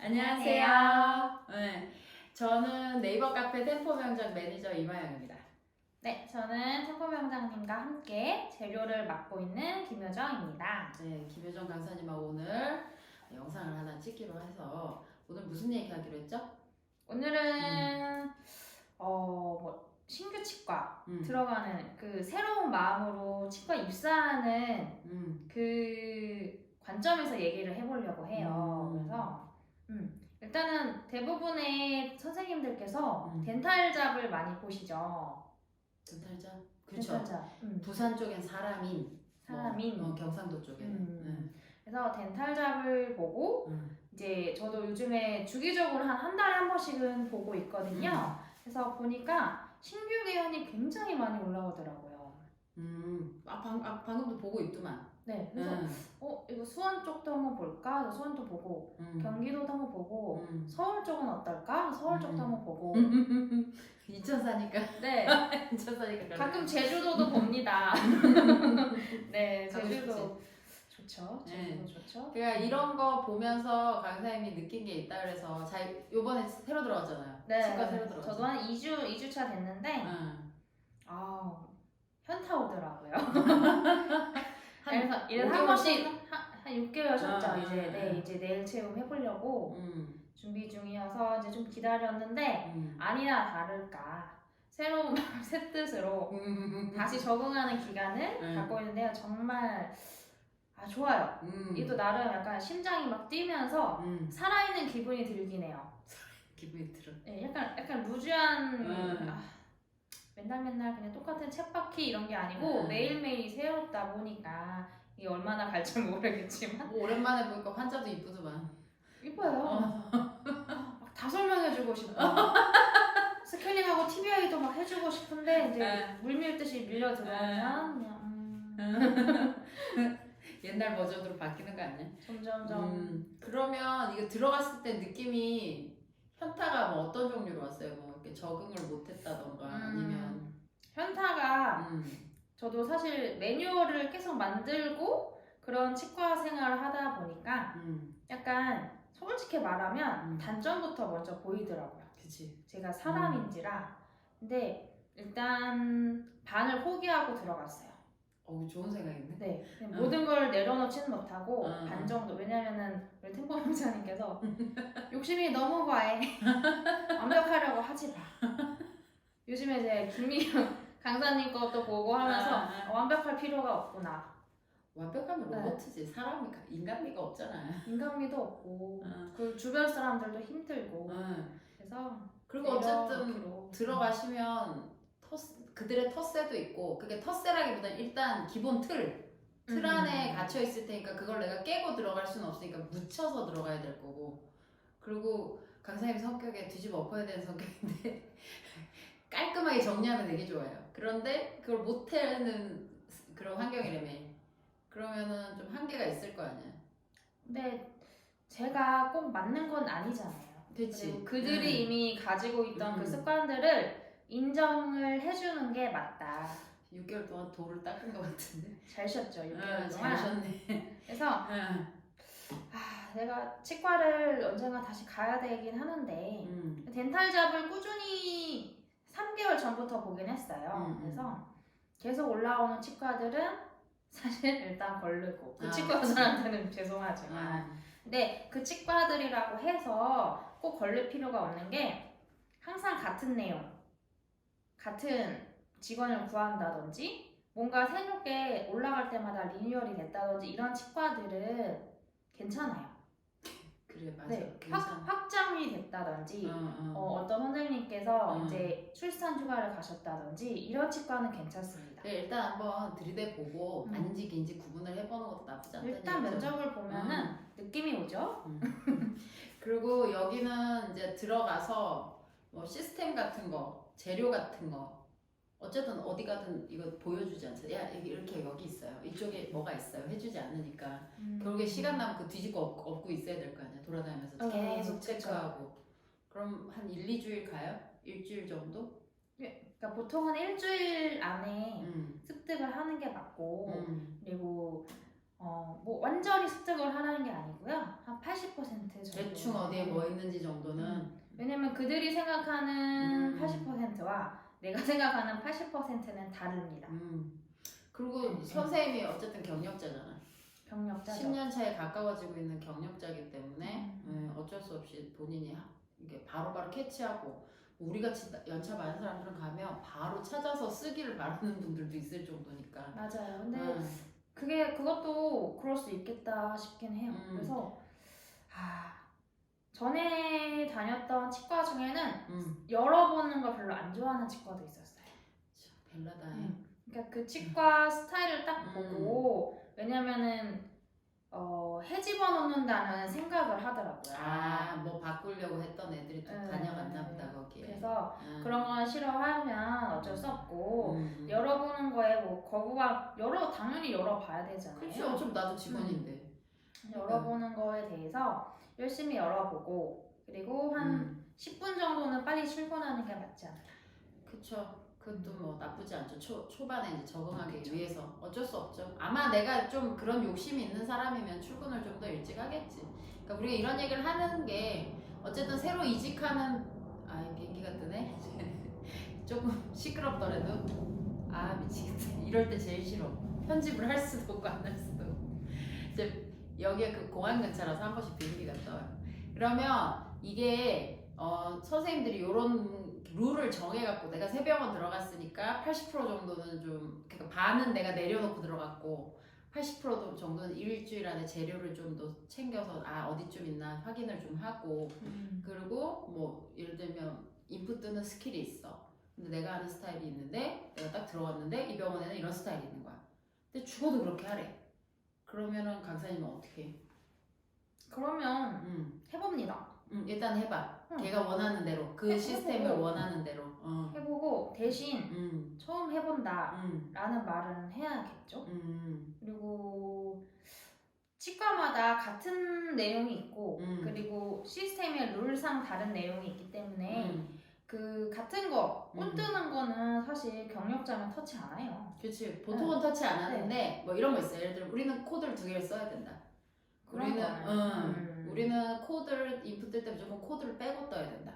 안녕하세요. 네, 저는 네이버 카페 템포 명장 매니저 이마영입니다. 네, 저는 템포명장님과 함께 재료를 맡고 있는 김효정입니다. 네, 김효정 강사님하고 오늘 영상을 하나 찍기로 해서 오늘 무슨 얘기 하기로 했죠? 오늘은 신규 치과 들어가는 그 새로운 마음으로 치과 입사하는 그 관점에서 얘기를 해보려고 해요. 그래서 일단은 대부분의 선생님들께서 덴탈잡을 많이 보시죠. 덴탈자? 그렇죠. 덴탈잡. 부산 쪽엔 사람인. 경상도 쪽에는. 그래서 덴탈잡을 보고 이제 저도 요즘에 주기적으로 한 달에 한 번씩은 보고 있거든요. 그래서 보니까 신규 개연이 굉장히 많이 올라오더라고요. 방금도 보고 있더만. 네, 그래서 이거 수원 쪽도 한번 볼까? 그래서 수원도 보고 경기도도 한번 보고 서울 쪽은 어떨까? 서울 쪽도 한번 보고 인천 사니까. 네, 인천 사니까 가끔 제주도도 봅니다. 네, 제주도 좋죠. 제주도 좋죠. 그러니까 이런 거 보면서 강사님이 느낀 게 있다 그래서 요번에 새로 들어왔잖아요. 네, 치과 새로 들어왔죠. 저도 한 2주차 됐는데 현타 오더라고요. 그래서 한 번씩 한 6개월 셨죠. 이제 내일 체험 해보려고 준비 중이어서 이제 좀 기다렸는데 아니나 다를까 새로운 새 뜻으로 다시 적응하는 기간을 갖고 있는데요. 정말 좋아요. 이것도 나름 약간 심장이 막 뛰면서 살아있는 기분이 들긴 해요. 기분이 들어. 네, 약간 루즈한 맨날 그냥 똑같은 쳇바퀴 이런 게 아니고 매일매일이 새롭다 보니까 이게 얼마나 갈지 모르겠지만 오랜만에 보니까 환자도 이쁘더만. 이뻐요. 막 다 설명해주고 싶어. 스케일링하고 TBI도 막 해주고 싶은데 이제 물밀듯이 밀려들어오면 그냥 옛날 버전으로 바뀌는 거 아니야? 점점점. 그러면 이거 들어갔을 때 느낌이 현타가 뭐 어떤 종류로 왔어요? 뭐 이렇게 적응을 못했다던가 아니면 현타가 저도 사실 매뉴얼을 계속 만들고 그런 치과 생활을 하다 보니까 약간 솔직히 말하면 단점부터 먼저 보이더라고요. 그치. 제가 사람인지라. 근데 일단 반을 포기하고 들어갔어요. 좋은 생각이네. 네, 모든 걸 내려놓지는 못하고 반 정도. 왜냐면은 우리 템포 형사님께서 욕심이 너무 과해. 완벽하려고 하지 마. 요즘에 이제 김미경 강사님 것도 보고 하면서 완벽할 필요가 없구나. 완벽하면 로봇이지. 사람이 인간미가 없잖아요. 인간미도 없고 그 주변 사람들도 힘들고 그래서 그리고 어쨌든 들어가시면 그들의 텃세도 있고 그게 텃세라기보다는 일단 기본 틀 안에 갇혀 있을 테니까 그걸 내가 깨고 들어갈 수는 없으니까 묻혀서 들어가야 될 거고 그리고 강사님 성격에 뒤집어 엎어야 되는 성격인데 깔끔하게 정리하면 되게 좋아요. 그런데 그걸 못하는 그런 환경이라며 그러면은 좀 한계가 있을 거 아니야. 근데 제가 꼭 맞는 건 아니잖아요. 그치. 그들이 이미 가지고 있던 그 습관들을 인정을 해주는 게 맞다. 6개월 동안 돌을 닦은 것 같은데. 잘 쉬었죠, 6개월 동안. 잘 쉬었네. 그래서 내가 치과를 언젠가 다시 가야 되긴 하는데 덴탈잡을 꾸준히 3개월 전부터 보긴 했어요. 그래서 계속 올라오는 치과들은 사실 일단 걸르고 그 치과들한테는 죄송하지만 근데 그 치과들이라고 해서 꼭 걸릴 필요가 없는 게 항상 같은 내용 같은 직원을 구한다든지 뭔가 새롭게 올라갈 때마다 리뉴얼이 됐다든지 이런 치과들은 괜찮아요. 그래 맞아. 네, 확장이 됐다든지 어떤 선생님께서 이제 출산 휴가를 가셨다든지 이런 치과는 괜찮습니다. 네, 일단 한번 들이대보고 아닌지 긴지 구분을 해보는 것도 나쁘지 않다는 일단 면접을 보면은 느낌이 오죠. 그리고 여기는 이제 들어가서 뭐 시스템 같은 거, 재료 같은 거 어쨌든 어디 가든 이거 보여주지 않죠. 야 이렇게 여기 있어요. 이쪽에 뭐가 있어요. 해주지 않으니까 결국에 시간 나면 그 뒤집고 엎고 있어야 될 거 아니야. 돌아다니면서 계속 체크하고. 그럼 한 1, 2주일 가요? 일주일 정도? 그러니까 보통은 일주일 안에 습득을 하는 게 맞고 그리고 뭐 완전히 습득을 하라는 게 아니고요. 한 80% 정도. 대충 어디에 뭐 있는지 정도는. 왜냐면 그들이 생각하는 80%. 80%와 내가 생각하는 80%는 다릅니다. 그리고 선생님이 어쨌든 경력자잖아. 경력자죠. 10년 차에 가까워지고 있는 경력자이기 때문에 어쩔 수 없이 본인이 이게 바로바로 캐치하고, 우리같이 연차 많은 사람들은 가면 바로 찾아서 쓰기를 바라는 분들도 있을 정도니까. 맞아요. 근데 그것도 그럴 수 있겠다 싶긴 해요. 그래서 전에 다녔던 치과 중에는 열어보는 걸 별로 안 좋아하는 치과도 있었어요. 벨라다해. 그러니까 그 치과 스타일을 딱 보고, 왜냐면은 해 집어넣는다는 생각을 하더라고요. 뭐 바꾸려고 했던 애들이 또 다녀갔나 보다 거기에. 그래서 그런 건 싫어하면 어쩔 수 없고, 열어보는 거에 뭐 거부가 당연히 열어봐야 되잖아요. 그렇지. 어차피 나도 직원인데. 열어보는 거에 대해서 열심히 열어보고, 그리고 한 10분 정도는 빨리 출근하는 게 맞지 않아요? 그쵸. 그것도 뭐 나쁘지 않죠. 초반에 이제 적응하기 위해서 어쩔 수 없죠. 아마 내가 좀 그런 욕심이 있는 사람이면 출근을 좀 더 일찍 하겠지. 그러니까 우리가 이런 얘기를 하는 게 어쨌든 새로 이직하는 비행기가 뜨네. 조금 시끄럽더라도 미치겠다. 이럴 때 제일 싫어. 편집을 할 수도 없고 안 할 수도 없고. 이제 여기에 그 공항 근처라서 한 번씩 비행기가 떠요. 그러면 이게 선생님들이 이런 룰을 정해갖고, 내가 새 병원 들어갔으니까 80% 정도는 좀, 그러니까 반은 내가 내려놓고 들어갔고 80% 정도는 일주일 안에 재료를 좀 더 챙겨서 어디쯤 있나 확인을 좀 하고, 그리고 뭐 예를 들면 인풋 뜨는 스킬이 있어. 근데 내가 하는 스타일이 있는데 내가 딱 들어갔는데 이 병원에는 이런 스타일이 있는 거야. 근데 죽어도 그렇게 하래. 그러면은 강사님은 어떻게 해? 그러면 해봅니다. 일단 해봐. 걔가 원하는 대로, 그 시스템을 원하는 대로 해보고, 대신 처음 해본다 라는 말은 해야겠죠. 그리고 치과마다 같은 내용이 있고, 그리고 시스템의 룰상 다른 내용이 있기 때문에 그 같은 거, 꽃 뜨는 거는 사실 경력자면 터치 안 해요. 그치. 보통은 터치 안 하는데 뭐 이런 거 있어요. 예를 들어 우리는 코드를 2개를 써야 된다. 우리는 코드를 인풋 뜰 때 무조건 코드를 빼고 떠야 된다.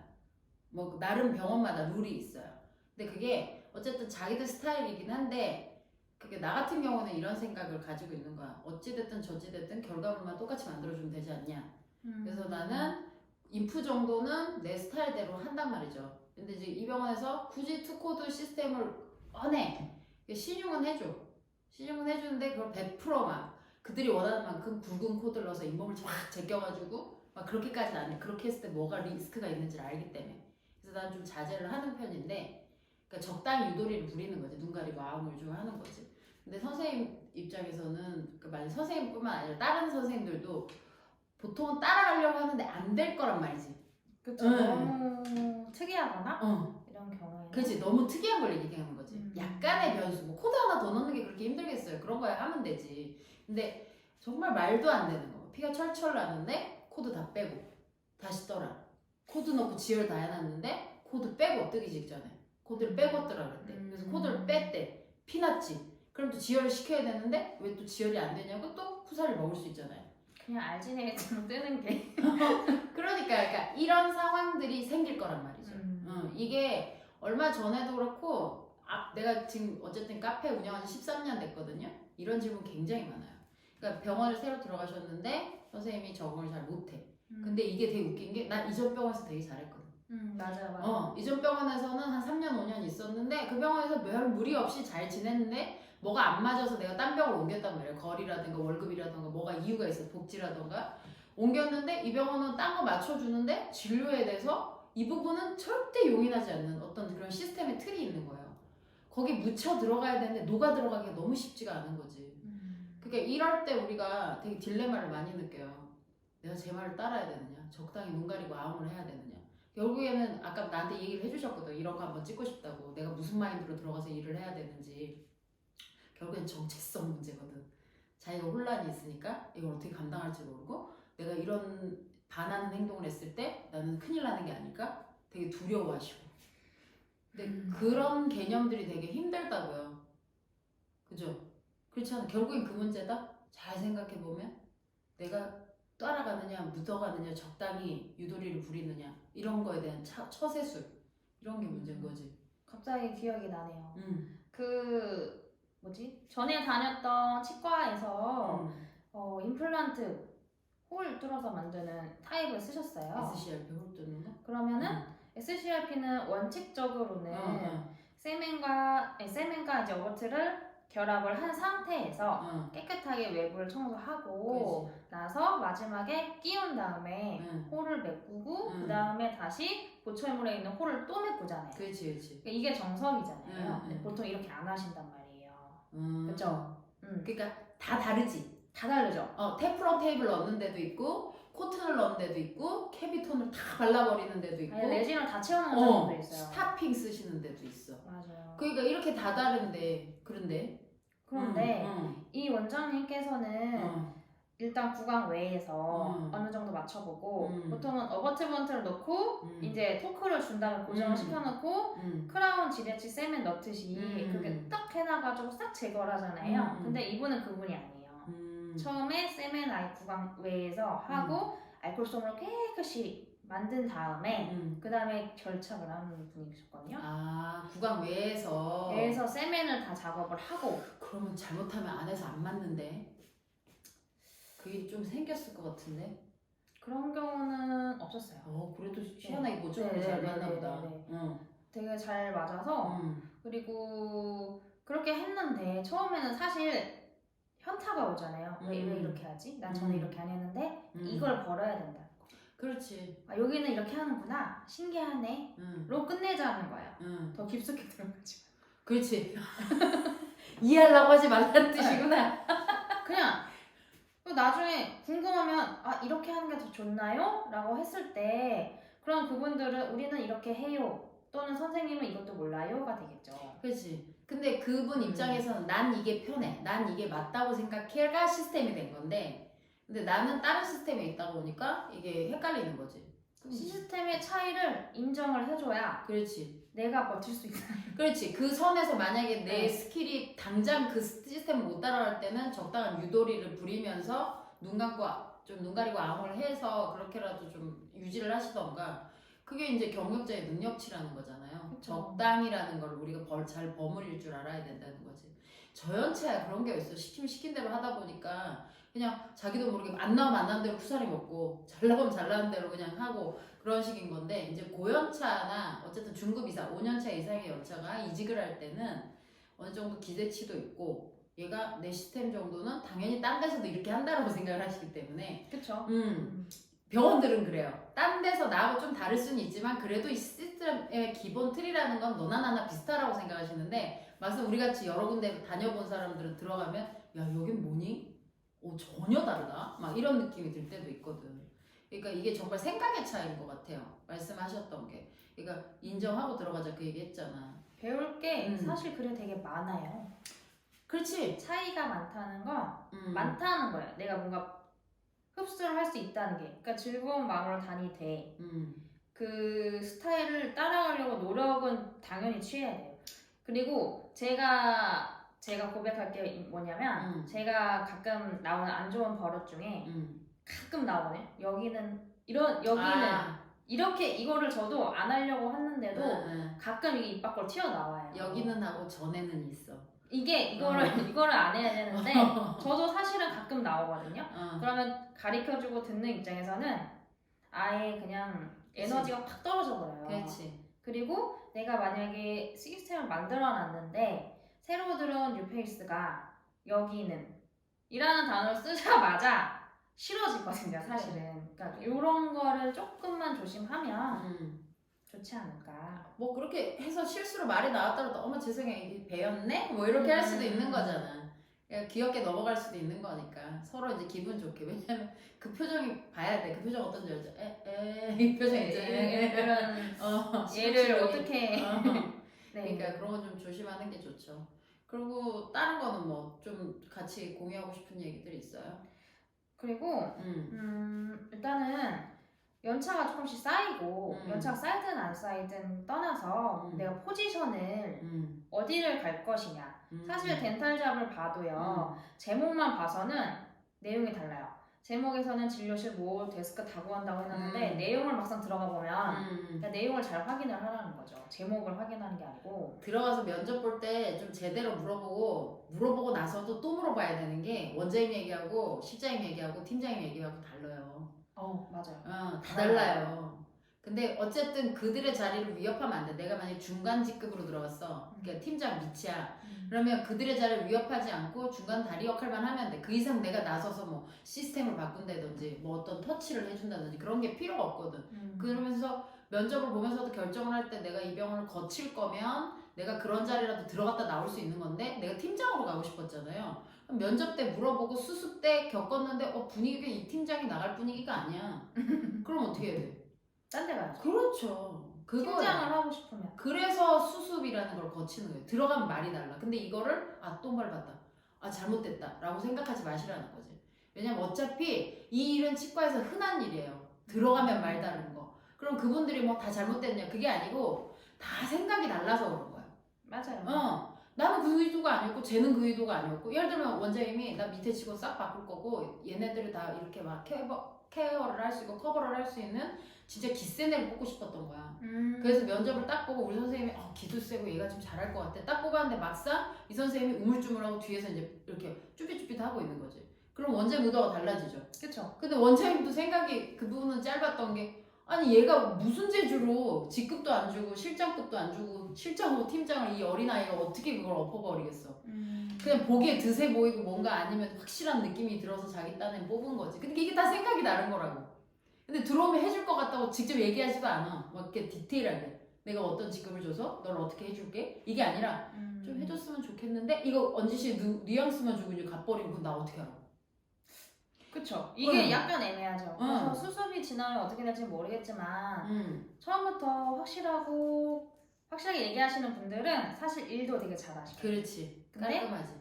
뭐 나름 병원마다 룰이 있어요. 근데 그게 어쨌든 자기들 스타일이긴 한데, 그게 나 같은 경우는 이런 생각을 가지고 있는 거야. 어찌됐든 저찌됐든 결과물만 똑같이 만들어주면 되지 않냐. 그래서 나는 인풋 정도는 내 스타일대로 한단 말이죠. 근데 이제 이 병원에서 굳이 투코드 시스템을 원해. 신용은 해줘. 신용은 해주는데 그걸 100%막 그들이 원하는 만큼 굵은 코드를 넣어서 잇몸을 쫙 제껴가지고 막 그렇게까지는 안 해. 그렇게 했을 때 뭐가 리스크가 있는지를 알기 때문에. 그래서 난 좀 자제를 하는 편인데, 그러니까 적당히 유도리를 부리는 거지. 눈 가리고 아웅을 하는 거지. 근데 선생님 입장에서는 만약 선생님뿐만 아니라 다른 선생님들도 보통은 따라가려고 하는데 안 될 거란 말이지. 그쵸. 너무 특이하거나 이런 경우에는. 그치. 너무 특이한 걸 얘기하는 거지. 약간의 변수. 뭐 코드 하나 더 넣는 게 그렇게 힘들겠어요. 그런 거야 하면 되지. 근데 정말 말도 안 되는 거. 피가 철철 나는데 코드 다 빼고 다시 떠라. 코드 넣고 지열 다 해놨는데 코드 빼고 뜨기 직전에 코드를 빼고 뜨라 그랬대. 그래서 코드를 뺐대. 피 났지. 그럼 또 지열을 시켜야 되는데 왜 또 지열이 안 되냐고 또 후사를 먹을 수 있잖아요. 그냥 알지네처럼 뜨는 게. 그러니까 이런 상황들이 생길 거란 말이죠. 이게 얼마 전에도 그렇고, 내가 지금 어쨌든 카페 운영한 지 13년 됐거든요. 이런 질문 굉장히 많아요. 그러니까 병원을 새로 들어가셨는데 선생님이 적응을 잘 못해. 근데 이게 되게 웃긴 게, 나 이전 병원에서 되게 잘했거든. 맞아요. 이전 병원에서는 한 3년 5년 있었는데 그 병원에서 별 무리 없이 잘 지냈는데 뭐가 안 맞아서 내가 딴 병을 옮겼단 말이에요. 거리라든가 월급이라든가 뭐가 이유가 있어. 복지라든가 옮겼는데 이 병원은 딴 거 맞춰주는데 진료에 대해서 이 부분은 절대 용인하지 않는 어떤 그런 시스템의 틀이 있는 거예요. 거기 묻혀 들어가야 되는데 녹아 들어가기가 너무 쉽지가 않은 거지. 그러니까 이럴 때 우리가 되게 딜레마를 많이 느껴요. 내가 제 말을 따라야 되느냐, 적당히 눈 가리고 아웅을 해야 되느냐. 결국에는 아까 나한테 얘기를 해주셨거든. 이런 거 한번 찍고 싶다고. 내가 무슨 마인드로 들어가서 일을 해야 되는지. 결국엔 정체성 문제거든. 자기가 혼란이 있으니까 이걸 어떻게 감당할지 모르고, 내가 이런 반하는 행동을 했을 때 나는 큰일 나는 게 아닐까? 되게 두려워하시고. 근데 그런 개념들이 되게 힘들다고요. 그죠? 그렇지 않아? 결국엔 그 문제다? 잘 생각해 보면 내가 따라가느냐 묻어가느냐 적당히 유도리를 부리느냐 이런 거에 대한 처세술 이런 게 문제인 거지. 갑자기 기억이 나네요. 음. 그 뭐지? 전에 다녔던 치과에서 임플란트 홀 뚫어서 만드는 타입을 쓰셨어요. SCRP 홀 뚫는 거? 그러면은 SCRP는 원칙적으로는 세멘과 이제 어버트를 결합을 한 상태에서 깨끗하게 외부를 청소하고 나서 마지막에 끼운 다음에 홀을 메꾸고 그 다음에 다시 보철물에 있는 홀을 또 메꾸잖아요. 그렇지. 이게 정석이잖아요. 근데 보통 이렇게 안 하신단 말이에요. 그렇죠? 그러니까 다 다르지. 다 다르죠. 테프론 테이블 넣는 데도 있고 코튼을 넣는 데도 있고 캐비톤을 다 발라버리는 데도 있고 아니, 레진을 다 채우는 데도 있어요. 스타핑 쓰시는 데도 있어. 맞아요. 그러니까 이렇게 다 다른데 그런데 이 원장님께서는 일단 구강 외에서 어느 정도 맞춰보고 보통은 어버트먼트를 넣고 이제 토크를 준 다음에 고정을 시켜놓고 크라운 지레치 세멘 넣듯이 그렇게 딱 해놔가지고 싹 제거를 하잖아요. 근데 이분은 그분이 아니에요. 처음에 세멘 아이 구강 외에서 하고 알코올솜을 깨끗이 만든 다음에 그 다음에 결착을 하는 분이셨거든요. 아, 구강 외에서 세멘을 다 작업을 하고. 그러면 잘못하면 안에서 안 맞는데 그게 좀 생겼을 것 같은데. 그런 경우는 없었어요. 그래도 희한하게 보정이 잘 맞나 보다. 되게 잘 맞아서 그리고 그렇게 했는데 처음에는 사실 현타가 오잖아요. 왜 이렇게 하지? 난 전에 이렇게 안 했는데 이걸 벌어야 된다. 그렇지. 아, 여기는 이렇게 하는구나. 신기하네. 로 끝내자는 거예요. 더 깊숙이 들어가지 마. 그렇지. 이해하려고 하지 말라는 뜻이구나. 그냥 나중에 궁금하면 이렇게 하는 게 더 좋나요? 라고 했을 때 그럼 그분들은 우리는 이렇게 해요. 또는 선생님은 이것도 몰라요가 되겠죠. 그렇지. 근데 그분 입장에서는 난 이게 편해. 난 이게 맞다고 생각해가 시스템이 된 건데 근데 나는 다른 시스템에 있다 보니까 이게 헷갈리는 거지. 시스템의 차이를 인정을 해줘야 그렇지. 내가 버틸 수 있다. 그렇지. 그 선에서 만약에 내 스킬이 당장 그 시스템을 못 따라갈 때는 적당한 유도리를 부리면서 눈 가리고 암호를 해서 그렇게라도 좀 유지를 하시던가 그게 이제 경력자의 능력치라는 거잖아요. 그쵸. 적당이라는 걸 우리가 잘 버무릴 줄 알아야 된다는 거지. 저연체야 그런 게 있어. 시키면 시킨 대로 하다 보니까 그냥 자기도 모르게 안 나오면 안 나온 대로 쿠사리 먹고 잘 나오면 잘 나온 대로 그냥 하고 그런 식인 건데 이제 고연차나 어쨌든 중급 이상 5년차 이상의 연차가 이직을 할 때는 어느 정도 기대치도 있고 얘가 내 시스템 정도는 당연히 딴 데서도 이렇게 한다라고 생각을 하시기 때문에 그쵸. 병원들은 그래요. 딴 데서 나하고 좀 다를 수는 있지만 그래도 이 시스템의 기본 틀이라는 건 너나 나나 비슷하다고 생각하시는데 막상 우리 같이 여러 군데 다녀본 사람들은 들어가면 야 여긴 뭐니? 전혀 다르다? 막 이런 느낌이 들 때도 있거든. 그러니까 이게 정말 생각의 차이인 것 같아요. 말씀하셨던 게. 그러니까 인정하고 들어가자 그 얘기 했잖아. 배울 게 사실 그래 되게 많아요. 그렇지. 차이가 많다는 건 많다는 거예요. 내가 뭔가 흡수를 할 수 있다는 게. 그러니까 즐거운 마음으로 다니되 그 스타일을 따라가려고 노력은 당연히 취해야 돼요. 그리고 제가 고백할 게 뭐냐면 제가 가끔 나오는 안 좋은 버릇 중에 가끔 나오거든요. 여기는 이렇게 이거를 저도 안 하려고 했는데도 가끔 이게 입 밖으로 튀어나와요. 여기는 하고 전에는 있어. 이거를 안 해야 되는데 저도 사실은 가끔 나오거든요. 그러면 가르쳐주고 듣는 입장에서는 아예 그냥 에너지가 확 떨어져 버려요. 그렇지. 그리고 내가 만약에 시스템을 만들어 놨는데 새로 들어온 뉴페이스가 여기는 이라는 단어를 쓰자마자 싫어지거든요, 사실은. 그러니까 이런 거를 조금만 조심하면 좋지 않을까. 뭐 그렇게 해서 실수로 말이 나왔더라도 어머 죄송해 이게 배였네? 뭐 이렇게 할 수도 있는 거잖아. 그냥 귀엽게 넘어갈 수도 있는 거니까 서로 이제 기분 좋게. 왜냐면 그 표정이 봐야 돼. 그 표정 어떤지 알죠? 이 표정 있잖아요. 얘를 어떻게 그러니까 그런 거 좀 조심하는 게 좋죠. 그리고 다른 거는 뭐 좀 같이 공유하고 싶은 얘기들이 있어요? 그리고 일단은 연차가 조금씩 쌓이고 연차가 쌓이든 안 쌓이든 떠나서 내가 포지션을 어디를 갈 것이냐 사실 덴탈 잡을 봐도요. 제목만 봐서는 내용이 달라요. 제목에서는 진료실 뭐 데스크 다 구한다고 해놨는데 내용을 막상 들어가 보면 그러니까 내용을 잘 확인을 하라는 거죠. 제목을 확인하는 게 아니고 들어가서 면접 볼 때 좀 제대로 물어보고 나서도 또 물어봐야 되는 게 원장님 얘기하고 실장님 얘기하고 팀장님 얘기하고 달라요. 맞아요. 다 달라요. 근데 어쨌든 그들의 자리를 위협하면 안 돼. 내가 만약에 중간 직급으로 들어갔어. 그러니까 팀장 밑이야. 그러면 그들의 자리를 위협하지 않고 중간 다리 역할만 하면 돼. 그 이상 내가 나서서 뭐 시스템을 바꾼다든지 뭐 어떤 터치를 해준다든지 그런 게 필요가 없거든. 그러면서 면접을 보면서도 결정을 할 때 내가 이 병원을 거칠 거면 내가 그런 자리라도 들어갔다 나올 수 있는 건데 내가 팀장으로 가고 싶었잖아요. 그럼 면접 때 물어보고 수습 때 겪었는데 분위기가 이 팀장이 나갈 분위기가 아니야. 그럼 어떻게 해야 돼? 딴 데 가야죠. 그렇죠. 팀장을 하고 싶으면. 그래서 수습이라는 걸 거치는 거예요. 들어가면 말이 달라. 근데 이거를 똥 밟았다. 잘못됐다. 라고 생각하지 마시라는 거지. 왜냐면 어차피 이 일은 치과에서 흔한 일이에요. 들어가면 말 다른 거. 그럼 그분들이 뭐 다 잘못됐냐? 그게 아니고 다 생각이 달라서 그런 거야. 맞아요. 나는 그 의도가 아니었고 쟤는 그 의도가 아니었고 예를 들면 원장님이 나 밑에 직원 싹 바꿀 거고 얘네들을 다 이렇게 막 케어를 할 수 있고 커버를 할 수 있는 진짜 기센 애를 뽑고 싶었던 거야. 그래서 면접을 딱 보고 우리 선생님이 기도 세고 얘가 좀 잘할 것 같아. 딱 뽑았는데 막상 이 선생님이 우물쭈물하고 뒤에서 이제 이렇게 쭈삣쭈삣 하고 있는 거지. 그럼 원장 의도가 달라지죠. 그쵸. 근데 원장님도 생각이 그 부분은 짧았던 게 아니 얘가 무슨 재주로 직급도 안 주고 실장급도 안 주고 실장하고 팀장을 이 어린아이가 어떻게 그걸 엎어버리겠어. 그냥 보기에 드세 보이고 뭔가 아니면 확실한 느낌이 들어서 자기 딴에 뽑은 거지. 근데 이게 다 생각이 다른 거라고. 근데 들어오면 해줄 것 같다고 직접 얘기하지도 않아. 막 이렇게 디테일하게. 내가 어떤 직급을 줘서 널 어떻게 해줄게? 이게 아니라 좀 해줬으면 좋겠는데 이거 언지시 뉘앙스만 주고 이제 가버리면 그건 나 어떻게 알아? 그쵸. 이게 약간 애매하죠. 그래서 수습이 지나면 어떻게 될지 모르겠지만 처음부터 확실하게 얘기하시는 분들은 사실 일도 되게 잘하시고. 그렇지. 근데 깔끔하지.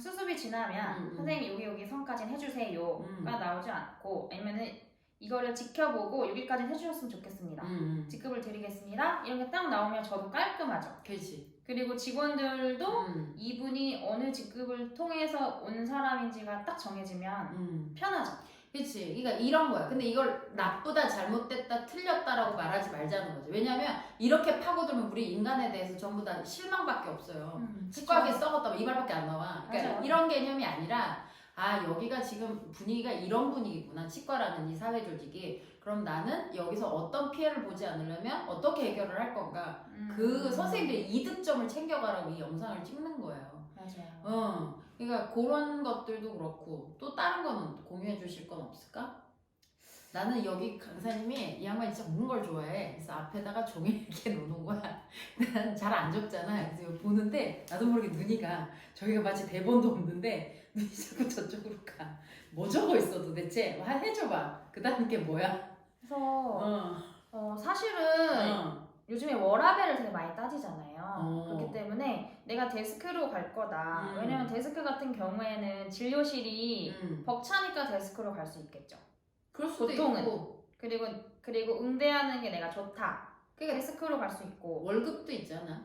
수습이 지나면 선생님 여기 선까지는 해주세요가 나오지 않고 아니면은 이거를 지켜보고 여기까지는 해주셨으면 좋겠습니다. 직급을 드리겠습니다. 이런 게 딱 나오면 저도 깔끔하죠. 그렇지. 그리고 직원들도 이분이 어느 직급을 통해서 온 사람인지가 딱 정해지면 편하죠. 그치. 그러니까 이런 거야. 근데 이걸 나쁘다, 잘못됐다, 틀렸다라고 말하지 말자는 거지. 왜냐면 이렇게 파고들면 우리 인간에 대해서 전부 다 실망밖에 없어요. 치과하게 썩었다 이 말밖에 안 나와. 그러니까 맞아요. 이런 개념이 아니라 여기가 지금 분위기가 이런 분위기구나. 치과라는 이 사회 조직이. 그럼 나는 여기서 어떤 피해를 보지 않으려면 어떻게 해결을 할 건가. 그 선생님들의 이득점을 챙겨가라고 이 영상을 찍는 거예요. 맞아요. 그러니까 그런 것들도 그렇고 또 다른 거는 공유해 주실 건 없을까? 나는 여기 강사님이 이 양반이 진짜 먹는 걸 좋아해. 그래서 앞에다가 종이 이렇게 놓는 거야. 나는 잘 안 적잖아. 그래서 이거 보는데 나도 모르게 눈이 가. 저기가 마치 대본도 없는데 눈이 자꾸 저쪽으로 가. 뭐 적어 있어 도대체? 해줘봐. 그 다음 게 뭐야? 그래서 사실은 요즘에 워라밸을 되게 많이 따지잖아요. 그렇기 때문에 내가 데스크로 갈 거다. 왜냐면 데스크 같은 경우에는 진료실이 벅차니까 데스크로 갈 수 있겠죠. 그럴 수도 보통은. 있고. 그리고 응대하는 게 내가 좋다. 그러니까 데스크로 갈 수 있고. 월급도 있잖아.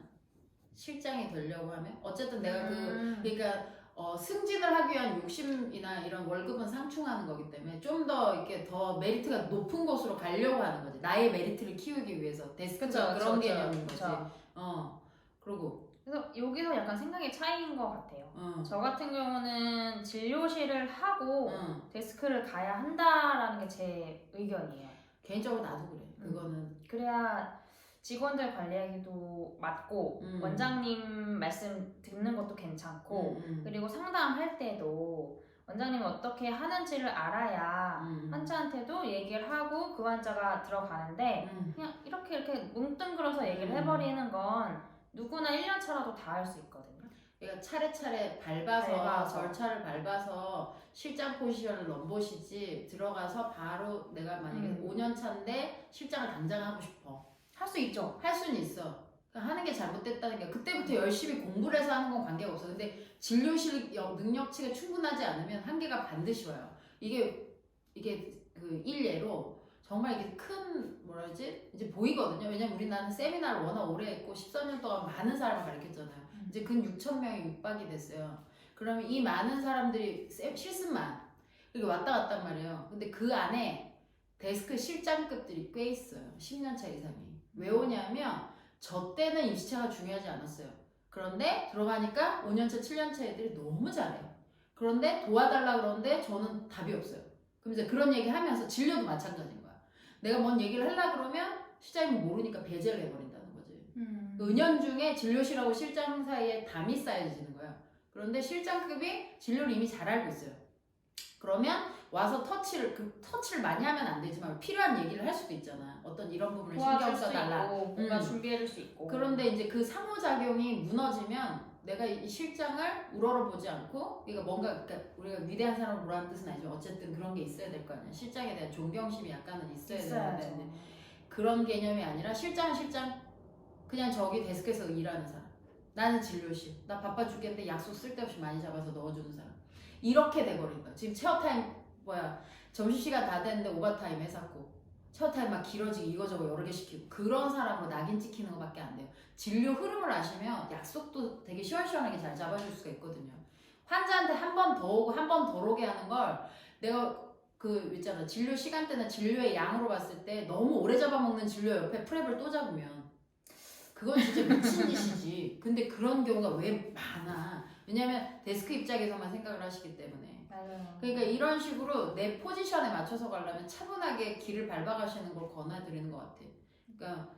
실장이 되려고 하면. 어쨌든 내가 그러니까 승진을 하기 위한 욕심이나 이런 월급은 상충하는 거기 때문에 좀 더 이렇게 더 메리트가 높은 곳으로 가려고 하는 거지. 나의 메리트를 키우기 위해서 데스크가 그런 개념인 거지. 그래서 여기서 약간 생각의 차이인 것 같아요. 저 같은 경우는 진료실을 하고 데스크를 가야 한다라는 게 제 의견이에요. 개인적으로 나도 그래. 그거는 그래야 직원들 관리하기도 맞고 원장님 말씀 듣는 것도 괜찮고 그리고 상담할 때도 원장님이 어떻게 하는지를 알아야 환자한테도 얘기를 하고 그 환자가 들어가는데 그냥 이렇게 뭉뚱그려서 얘기를 해버리는 건 누구나 1년 차라도 다 할 수 있거든요. 그러니까 차례차례 밟아서 절차를 밟아서 실장 포지션을 넘보시지 들어가서 바로 내가 만약에 5년 차인데 실장을 당장 하고 싶어. 할 수 있죠. 할 수는 있어. 그러니까 하는 게 잘못됐다는 게 그때부터 열심히 공부를 해서 하는 건 관계가 없어. 근데 진료실 능력치가 충분하지 않으면 한계가 반드시 와요. 이게 그 일례로 정말 이게 큰 이제 보이거든요. 왜냐면 나는 세미나를 워낙 오래 했고 14년 동안 많은 사람을 가르쳤잖아요. 이제 근 6천 명이 육박이 됐어요. 그러면 이 많은 사람들이 실습만 이렇게 왔다 갔단 말이에요. 근데 그 안에 데스크 실장급들이 꽤 있어요. 10년차 이상이. 왜 오냐면 저 때는 임시차가 중요하지 않았어요. 그런데 들어가니까 5년차, 7년차 애들이 너무 잘해요. 그런데 도와달라 그러는데 저는 답이 없어요. 그럼 이제 그런 얘기 하면서 진료도 마찬가지인 거야. 내가 뭔 얘기를 하려고 그러면 실장님이 모르니까 배제를 해버린다는 거지. 은연중에 진료실하고 실장 사이에 담이 쌓여지는 거야. 그런데 실장급이 진료를 이미 잘 알고 있어요. 그러면 와서 터치를 많이 하면 안 되지만 필요한 얘기를 할 수도 있잖아. 어떤 이런 부분을 신경 써달라. 뭔가 준비해줄 수 있고. 그런데 이제 그 상호작용이 무너지면 내가 이 실장을 우러러보지 않고 그러니까 우리가 위대한 사람을 보라는 뜻은 아니죠. 어쨌든 그런 게 있어야 될 거 아니야. 실장에 대한 존경심이 약간은 있어야 되는데 그런 개념이 아니라 실장은 실장 그냥 저기 데스크에서 일하는 사람. 나는 진료실. 나 바빠 죽겠는데 약속 쓸데없이 많이 잡아서 넣어주는 사람. 이렇게 돼버린 거야. 지금 체어타임 점심시간 다 됐는데 오버타임 해놨고 체어타임 막 길어지고 이거저거 여러 개 시키고 그런 사람으로 낙인 찍히는 것밖에 안 돼요. 진료 흐름을 아시면 약속도 되게 시원시원하게 잘 잡아줄 수가 있거든요. 환자한테 한 번 더 오고 한 번 덜 오게 하는 걸 내가 있잖아. 진료 시간대나 진료의 양으로 봤을 때 너무 오래 잡아먹는 진료 옆에 프랩을 또 잡으면 그건 진짜 미친 짓이지. 근데 그런 경우가 왜 많아. 왜냐면 데스크 입장에서만 생각을 하시기 때문에. 맞아요. 그러니까 이런 식으로 내 포지션에 맞춰서 가려면 차분하게 길을 밟아가시는 걸 권해드리는 것 같아. 그러니까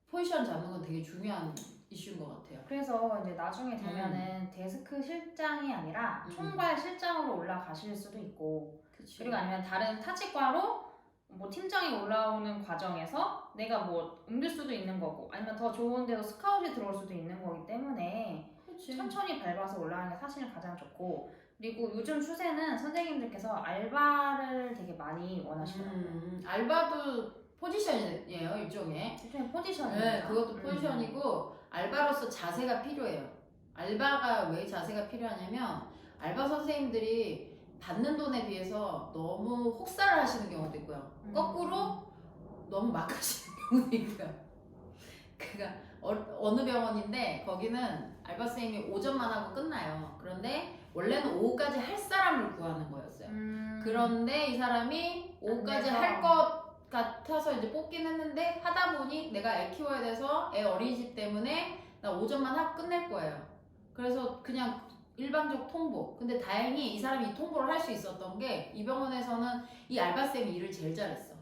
포지션 잡는 건 되게 중요한 이슈인 것 같아요. 그래서 이제 나중에 되면은 데스크 실장이 아니라 총괄 실장으로 올라가실 수도 있고, 그리고 아니면 다른 타직과로 뭐 팀장이 올라오는 과정에서 내가 뭐 옮길 수도 있는 거고, 아니면 더 좋은 데로 스카웃이 들어올 수도 있는 거기 때문에 천천히 밟아서 올라가는 게 사실 가장 좋고, 그리고 요즘 추세는 선생님들께서 알바를 되게 많이 원하시더라고요. 알바도 포지션이에요, 일종의. 포지션이에요. 네, 그것도 포지션이고 알바로서 자세가 필요해요. 알바가 왜 자세가 필요하냐면 알바 선생님들이 받는 돈에 비해서 너무 혹사를 하시는 경우도 있고요. 거꾸로 너무 막 하시는 경우도 있고요. 그러니까 어느 병원인데 거기는 알바 선생님이 오전만 하고 끝나요. 그런데 원래는 오후까지 할 사람을 구하는 거였어요. 그런데 이 사람이 오후까지 할 것 같아서 이제 뽑긴 했는데 하다 보니 내가 애 키워야 돼서 애 어린이집 때문에 나 오전만 하고 끝낼 거예요. 그래서 그냥 일방적 통보. 근데 다행히 이 사람이 이 통보를 할 수 있었던 게 이 병원에서는 이 알바쌤이 일을 제일 잘했어.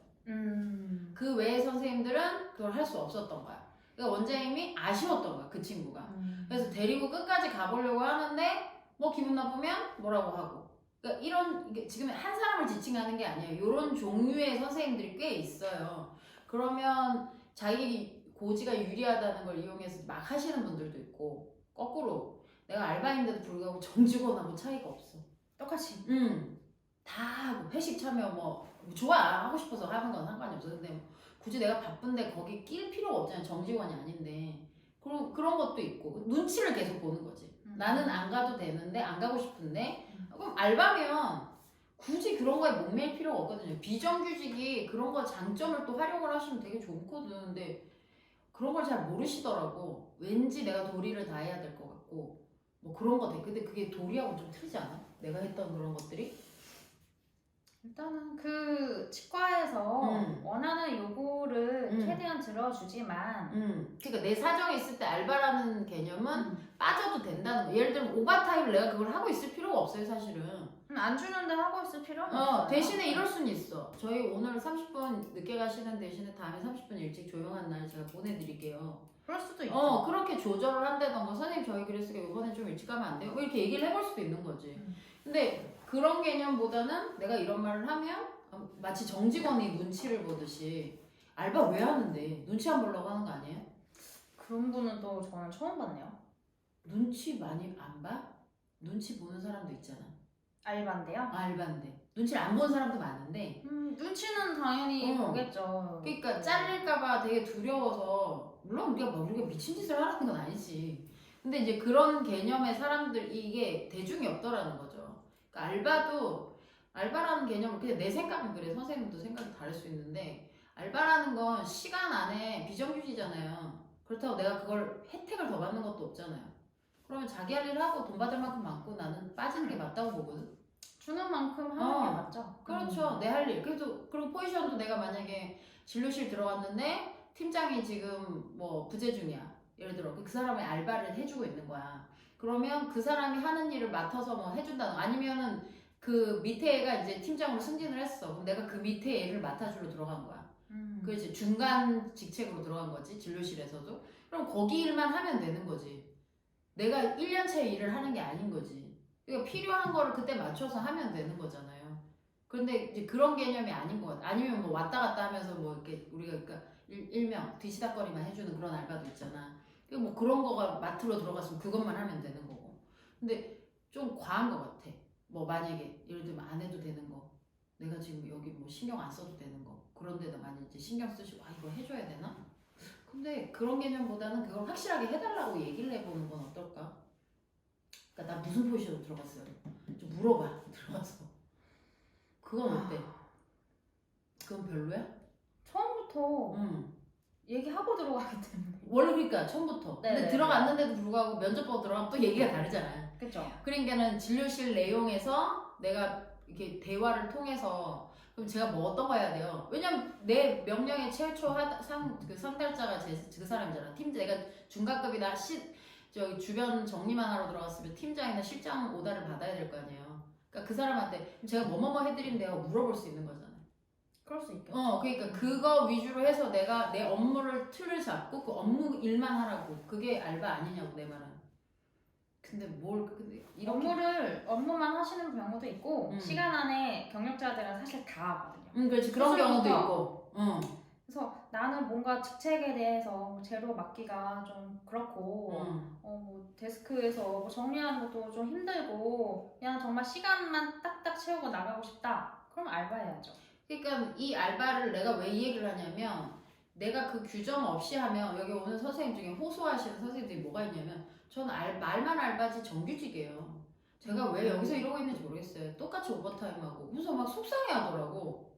그 외의 선생님들은 그걸 할 수 없었던 거야. 그러니까 원장님이 아쉬웠던 거야, 그 친구가. 그래서 데리고 끝까지 가보려고 하는데 뭐 기분 나쁘면 뭐라고 하고. 그러니까 이게 지금 한 사람을 지칭하는 게 아니에요. 이런 종류의 선생님들이 꽤 있어요. 그러면 자기 고지가 유리하다는 걸 이용해서 막 하시는 분들도 있고, 거꾸로 내가 알바인데도 불구하고 정직원하고 차이가 없어. 똑같이. 다 하고 회식 참여 뭐 좋아 하고 싶어서 하는 건 상관이 없어. 근데 뭐 굳이 내가 바쁜데 거기 낄 필요가 없잖아요. 정직원이 아닌데. 그런 것도 있고 눈치를 계속 보는 거지. 나는 안 가도 되는데 안 가고 싶은데 그럼 알바면 굳이 그런 거에 목매일 필요가 없거든요. 비정규직이 그런 거 장점을 또 활용을 하시면 되게 좋거든. 근데 그런 걸 잘 모르시더라고. 왠지 내가 도리를 다해야 될 것 같고 뭐 그런 거 돼. 근데 그게 도리하고 좀 틀리지 않아? 내가 했던 그런 것들이? 일단은 그 치과에서 원하는 요구를 최대한 들어주지만 그러니까 내 사정이 있을 때 알바라는 개념은 빠져도 된다는 거. 예를 들면 오버타임을 내가 그걸 하고 있을 필요가 없어요, 사실은. 안 주는데 하고 있을 필요는 없어요. 대신에 이럴 수는 있어. 저희 오늘 30분 늦게 가시는 대신에 다음에 30분 일찍 조용한 날 제가 보내드릴게요. 그럴 수도 있죠. 그렇게 조절을 한다던가 선생님 저희 그랬으니까 이번에 좀 일찍 가면 안 돼요? 뭐 이렇게 얘기를 해볼 수도 있는 거지. 근데 그런 개념보다는 내가 이런 말을 하면 마치 정직원이 눈치를 보듯이 알바 왜 하는데? 눈치 안 보려고 하는 거 아니에요? 그런 분은 또 저는 처음 봤네요. 눈치 많이 안 봐? 눈치 보는 사람도 있잖아. 알바인데요? 알바인데. 눈치를 안 보는 사람도 많은데. 눈치는 당연히 보겠죠. 그러니까 잘릴까봐 되게 두려워서 물론 우리가 미친 짓을 하는 건 아니지. 근데 이제 그런 개념의 사람들 이게 대중이 없더라는 거죠. 그러니까 알바라는 개념은 그냥 내 생각은 그래. 선생님도 생각이 다를 수 있는데 알바라는 건 시간 안에 비정규직이잖아요. 그렇다고 내가 그걸 혜택을 더 받는 것도 없잖아요. 그러면 자기 할 일 하고 돈 받을 만큼 받고 나는 빠지는 게 맞다고 보거든. 주는 만큼 하는 게 맞죠. 그렇죠. 내 할 일. 그래도 그럼 포지션도 내가 만약에 진료실 들어갔는데 팀장이 지금 뭐 부재 중이야. 예를 들어 그 사람의 알바를 해주고 있는 거야. 그러면 그 사람이 하는 일을 맡아서 뭐 해준다는 아니면은 그 밑에 애가 이제 팀장으로 승진을 했어. 그럼 내가 그 밑에 애를 맡아주러 들어간 거야. 그 이제 중간 직책으로 들어간 거지 진료실에서도. 그럼 거기 일만 하면 되는 거지. 내가 1년차에 일을 하는 게 아닌 거지. 그러니까 필요한 거를 그때 맞춰서 하면 되는 거잖아요. 그런데 이제 그런 개념이 아닌 것 같아. 아니면 뭐 왔다 갔다 하면서 뭐 이렇게 우리가 그러니까 일명 뒤시다거리만 해주는 그런 알바도 있잖아. 뭐 그런 거가 마트로 들어갔으면 그것만 하면 되는 거고. 근데 좀 과한 것 같아. 뭐 만약에 예를 들면 안 해도 되는 거. 내가 지금 여기 뭐 신경 안 써도 되는 거. 그런데도 많이 이제 신경 쓰시고 이거 해줘야 되나? 근데 그런 개념보다는 그걸 확실하게 해달라고 얘기를 해보는 건 어떨까? 그러니까 나 무슨 포지션으로 들어갔어요? 좀 물어봐. 들어가서. 그건 어때? 그건 별로야? 처음부터 얘기하고 들어가기 때문에. 원래 그러니까 처음부터. 근데 들어갔는데도 불구하고 면접 보고 들어가면 또 얘기가 다르잖아요. 그렇죠. 그러니까는 진료실 내용에서 내가 이렇게 대화를 통해서 그럼 제가 뭐 어떤 거 해야 돼요? 왜냐면 내 명령의 최초 그 상달자가 그 사람이잖아. 내가 중간급이나 저기 주변 정리만 하러 들어갔으면 팀장이나 실장 오다를 받아야 될 거 아니에요. 그러니까 그 사람한테 제가 뭐뭐뭐 해드리면 내가 물어볼 수 있는 거잖아요. 그럴 수 있겠죠. 그러니까 그거 위주로 해서 내가 내 업무를 틀을 잡고 그 업무 일만 하라고. 그게 알바 아니냐고 내 말은. 근데 업무만 하시는 경우도 있고 시간 안에 경력자들은 사실 다 하거든요. 그렇지. 그런 경우도 있고. 그래서 나는 뭔가 직책에 대해서 재료 맡기가 좀 그렇고 뭐 데스크에서 뭐 정리하는 것도 좀 힘들고 그냥 정말 시간만 딱딱 채우고 나가고 싶다. 그럼 알바해야죠. 그러니까 이 알바를 내가 왜 이 얘기를 하냐면 내가 그 규정 없이 하면 여기 오는 선생님 중에 호소하시는 선생님들이 뭐가 있냐면 저는 말만 알바지 정규직이에요. 제가 왜 여기서 이러고 있는지 모르겠어요. 똑같이 오버타임하고 그래서 막 속상해 하더라고.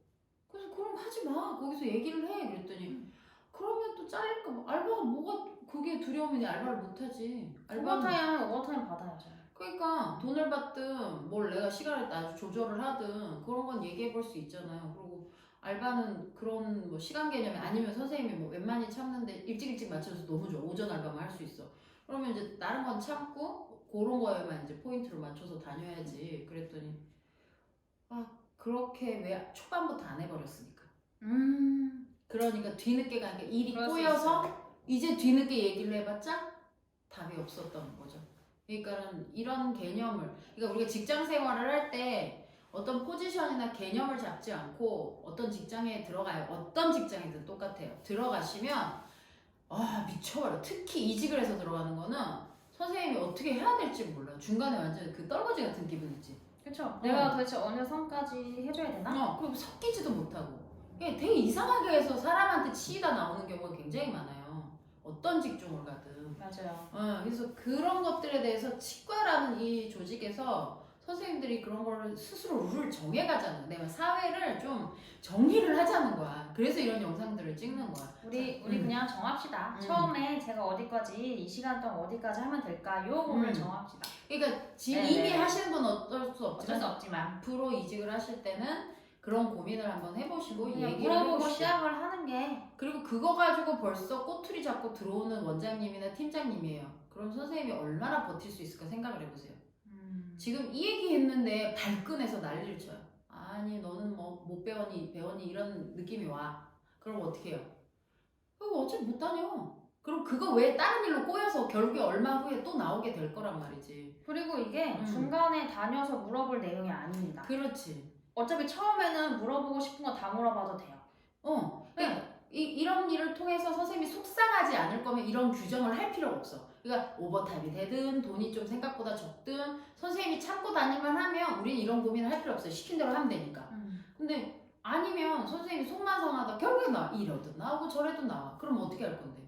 그래서 그럼 하지 마. 거기서 얘기를 해. 그랬더니 그러면 또 잘릴까 봐. 알바가 뭐가 그게 두려우면 알바를 못하지. 오버타임은 오버타임 받아야죠. 그러니까 돈을 받든 뭘 내가 시간을 아주 조절을 하든 그런 건 얘기해 볼 수 있잖아요. 그리고 알바는 그런 뭐 시간 개념이 아니면 선생님이 뭐 웬만히 참는데 일찍 맞춰서 너무 좋아. 오전 알바만 할 수 있어. 그러면 이제 다른 건 참고 그런 거에만 이제 포인트를 맞춰서 다녀야지. 그랬더니 그렇게 왜 초반부터 안 해버렸으니까. 그러니까 뒤늦게 가니까 일이 꼬여서 이제 뒤늦게 얘기를 해봤자 답이 없었던 거죠. 그러니까는 이런 개념을 그러니까 우리가 직장 생활을 할 때 어떤 포지션이나 개념을 잡지 않고 어떤 직장에 들어가요. 어떤 직장이든 똑같아요. 들어가시면 미쳐버려. 특히 이직을 해서 들어가는 거는 선생님이 어떻게 해야 될지 몰라요. 중간에 완전 그 떨거지 같은 기분 있지. 그렇죠. 내가 도대체 어느 선까지 해줘야 되나? 그리고 섞이지도 못하고 되게 이상하게 해서 사람한테 치이다 나오는 경우가 굉장히 많아요. 어떤 직종을 가든. 맞아요. 그래서 그런 것들에 대해서 치과라는 이 조직에서 선생님들이 그런 거를 스스로 룰을 정해가자는 내가 사회를 좀 정리를 하자는 거야. 그래서 이런 영상들을 찍는 거야. 우리 그냥 정합시다. 처음에 제가 어디까지 이 시간 동안 어디까지 하면 될까 요거를 정합시다. 그러니까 지금 이미 하시는 분 어쩔 수 없지만 앞으로 이직을 하실 때는 그런 고민을 한번 해보시고 얘기를 물어보고 해보시고 시작을 하는 게 그리고 그거 가지고 벌써 꼬투리 잡고 들어오는 원장님이나 팀장님이에요. 그럼 선생님이 얼마나 버틸 수 있을까 생각을 해보세요. 지금 이 얘기 했는데 발끈해서 난리를 쳐요. 아니 너는 뭐 못 배웠니 이런 느낌이 와. 그럼 어떻게 해요? 그거 어차피 못 다녀. 그럼 그거 왜 다른 일로 꼬여서 결국에 얼마 후에 또 나오게 될 거란 말이지. 그리고 이게 중간에 다녀서 물어볼 내용이 아닙니다. 그렇지. 어차피 처음에는 물어보고 싶은 거 다 물어봐도 돼요. 그러니까 이런 일을 통해서 선생님이 속상하지 않을 거면 이런 규정을 할 필요가 없어. 그러니까 오버타임이 되든 돈이 좀 생각보다 적든 선생님이 참고 다닐만 하면 우리는 이런 고민을 할 필요 없어요. 시킨 대로 하면 되니까. 근데 아니면 선생님이 속만 상하다 결국에 이러든 나오고 저래도 나와. 그럼 어떻게 할 건데?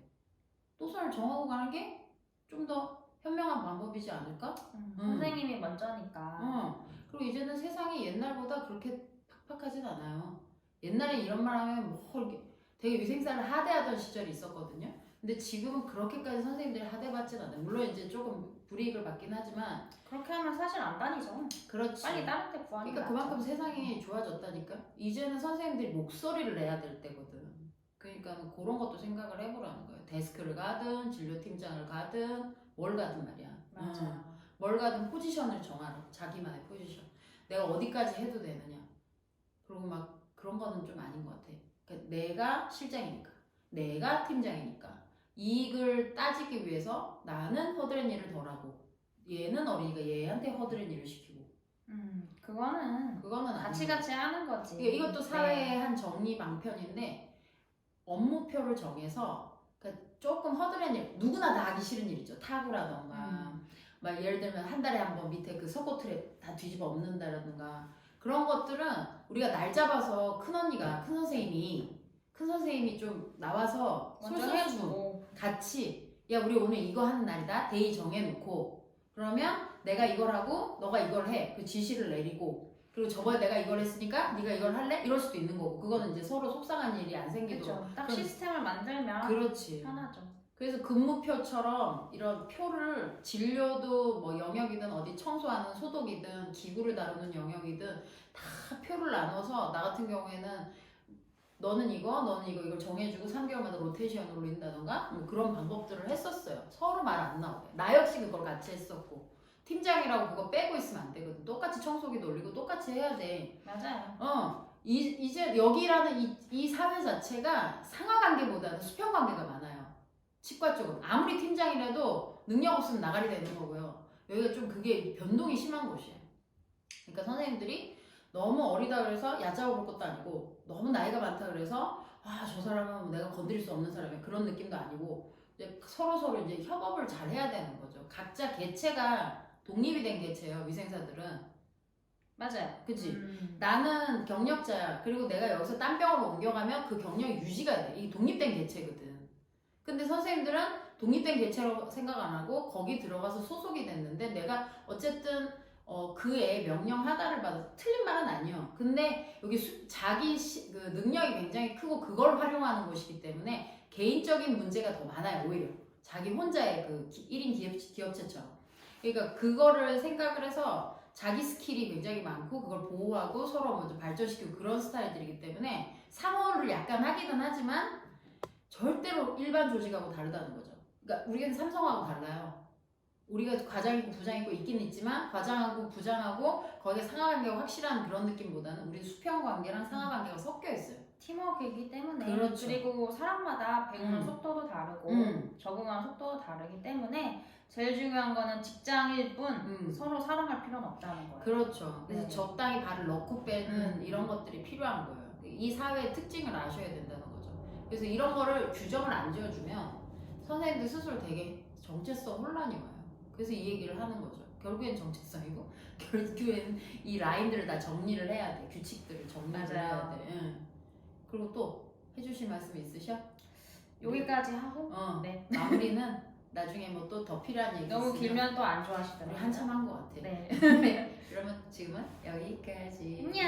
노선을 정하고 가는 게 좀 더 현명한 방법이지 않을까? 선생님이 먼저니까. 그리고 이제는 세상이 옛날보다 그렇게 팍팍하진 않아요. 옛날에 이런 말 하면 뭐 이렇게 되게 위생사를 하대하던 시절이 있었거든요. 근데 지금은 그렇게까지 선생님들이 하대받진 않아요. 물론 이제 조금 불이익을 받긴 하지만 그렇게 하면 사실 안 다니죠. 그렇지. 빨리 다른 데 구하는 게 그러니까 그만큼 낫죠. 세상이 좋아졌다니까. 이제는 선생님들이 목소리를 내야 될 때거든. 그러니까 그런 것도 생각을 해보라는 거예요. 데스크를 가든 진료팀장을 가든 뭘 가든 말이야. 맞아요. 뭘 가든 포지션을 정하라. 자기만의 포지션. 내가 어디까지 해도 되느냐. 그리고 막 그런 거는 좀 아닌 것 같아. 그러니까 내가 실장이니까, 내가 팀장이니까 이익을 따지기 위해서 나는 허드렛 일을 덜 하고 얘는 어리니까 얘한테 허드렛 일을 시키고. 그거는 같이 하는 거지. 이것도 사회의 한 정리 방편인데 업무표를 정해서 그러니까 조금 허드렛 일, 누구나 다 하기 싫은 일이죠. 타구라던가 막 예를 들면 한 달에 한 번 밑에 그 서고 트랩 다 뒤집어 엎는다라든가 그런 것들은 우리가 날 잡아서 큰 선생님이 좀 나와서 먼저 해주고 같이 야 우리 오늘 이거 하는 날이다 데이 정해놓고 그러면 내가 이걸 하고 너가 이걸 해 그 지시를 내리고 그리고 저번에 내가 이걸 했으니까 네가 이걸 할래? 이럴 수도 있는 거고 그거는 이제 서로 속상한 일이 안 생기도록 그렇죠. 딱 시스템을 만들면 그렇지. 편하죠. 그래서 근무표처럼 이런 표를 진료도 뭐 영역이든 어디 청소하는 소독이든 기구를 다루는 영역이든 다 표를 나눠서 나 같은 경우에는 너는 이거 이걸 정해주고 3개월마다 로테이션을 올린다던가 뭐 그런 방법들을 했었어요. 서로 말 안 나오게. 나 역시 그걸 같이 했었고 팀장이라고 그거 빼고 있으면 안 되거든. 똑같이 청소기도 올리고 똑같이 해야 돼. 맞아요. 이제 여기라는 이 사회 자체가 상하관계보다는 수평관계가 많아요. 치과 쪽은 아무리 팀장이라도 능력 없으면 나가리 되는 거고요. 여기가 좀 그게 변동이 심한 곳이에요. 그러니까 선생님들이 너무 어리다 그래서 얕잡아 볼 것도 아니고 너무 나이가 많다 그래서 저 사람은 내가 건드릴 수 없는 사람이야 그런 느낌도 아니고 이제 서로 이제 협업을 잘 해야 되는 거죠. 각자 개체가 독립이 된 개체예요. 위생사들은. 맞아요. 그치? 나는 경력자야. 그리고 내가 여기서 딴 병으로 옮겨가면 그 경력이 유지가 돼. 이게 독립된 개체거든. 근데 선생님들은 독립된 개체로 생각 안 하고 거기 들어가서 소속이 됐는데 내가 어쨌든 그의 명령 하다를 받아서 틀린 말은 아니에요. 근데 여기 자기 그 능력이 굉장히 크고 그걸 활용하는 곳이기 때문에 개인적인 문제가 더 많아요. 오히려 자기 혼자의 그 1인 기업체처럼. 그러니까 그거를 생각을 해서 자기 스킬이 굉장히 많고 그걸 보호하고 서로 먼저 발전시키고 그런 스타일들이기 때문에 상호를 약간 하기는 하지만 절대로 일반 조직하고 다르다는 거죠. 그러니까 우리는 삼성하고 달라요. 우리가 과장이고 부장이고 있긴 있지만 과장하고 부장하고 거기에 상하관계가 확실한 그런 느낌보다는 우리는 수평관계랑 상하관계가 섞여 있어요. 팀워크이기 때문에 그렇죠. 그리고 사람마다 배우는 속도도 다르고 적응하는 속도도 다르기 때문에 제일 중요한 거는 직장일 뿐 서로 사랑할 필요는 없다는 거예요. 그렇죠. 그래서 네. 적당히 발을 넣고 빼는 이런 것들이 필요한 거예요. 이 사회의 특징을 아셔야 된다는 거죠. 그래서 이런 거를 규정을 안 지어주면 선생님들 스스로 되게 정체성 혼란이 와요. 그래서 이 얘기를 하는 거죠. 결국엔 정체성이고 결국엔 이 라인들을 다 정리를 해야 돼. 규칙들을 정리를 해야 돼. 응. 그리고 또 해주실 말씀 있으셔? 여기까지 하고 네. 마무리는 나중에 뭐 또 더 필요한 얘기 너무 있으면 길면 또 안 좋아하시더라고요. 우리 한참 한 것 같아. 네. 그러면 지금은 여기까지. 안녕.